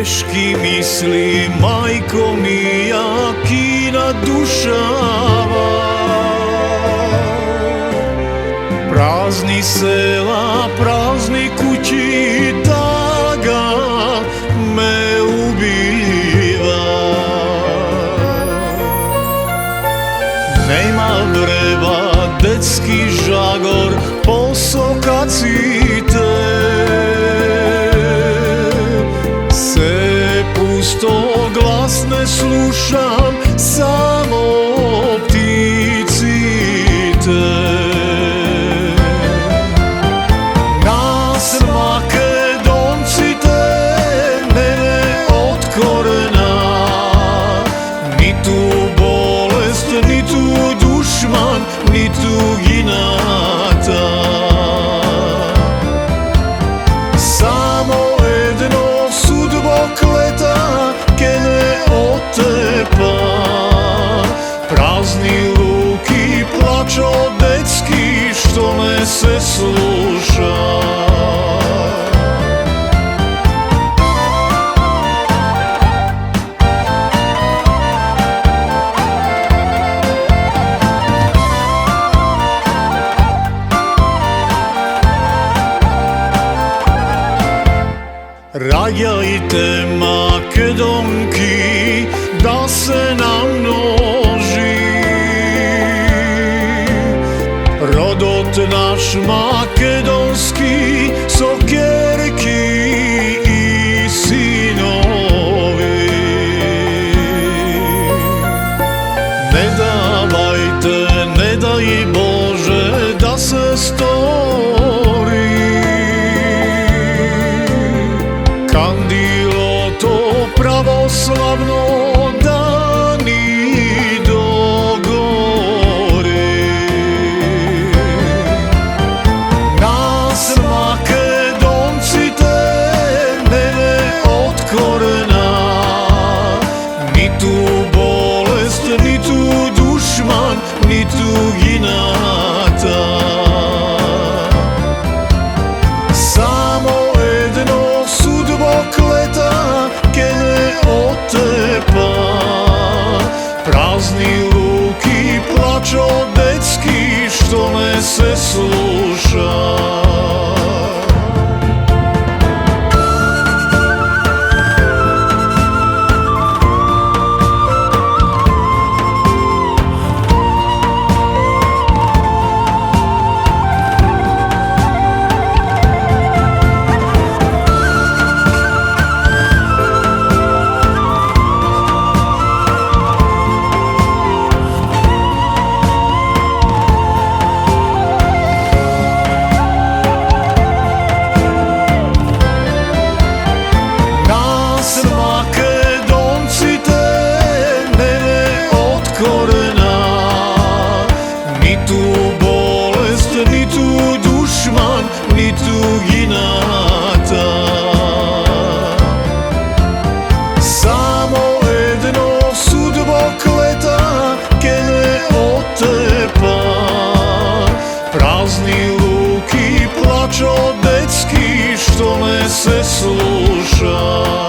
teški misli, majko mija, kina dušava. Prazni sela, prazni kući, taga me ubiva. Nema vreba, detski žagor, posokacite. Se pusto glas ne slušam, samo pticite. Nas Makedoncite, mene od korena, ni tu bolest, ni tu dušman, ni tu ginata. Samo jedno sudbo kleta, kene otepa. Prazni luki, plačo detski, što ne se sluša. Rađajte Makedonki, da se namnoži. Rodot naš makedonski, sokjerki i sinovi. Ne davajte, ne daj Bože, da se stori. Kandilo to pravoslavno, da ni dogori. Nas Makedoncite, mene od korena, ni tu bolest, ni tu dušman, ni tu ginata. Samo jedno sudbo kleta, kene otepa. Prazni luki, plačo detski, što ne se sluša. Makedoncite, mene od korena, ni tu bolest, ni tu dušman, ni tu ginata. Samo jedno sudbo kleta, kene otepa. Prazni luki, plačo detski, što ne se sluša.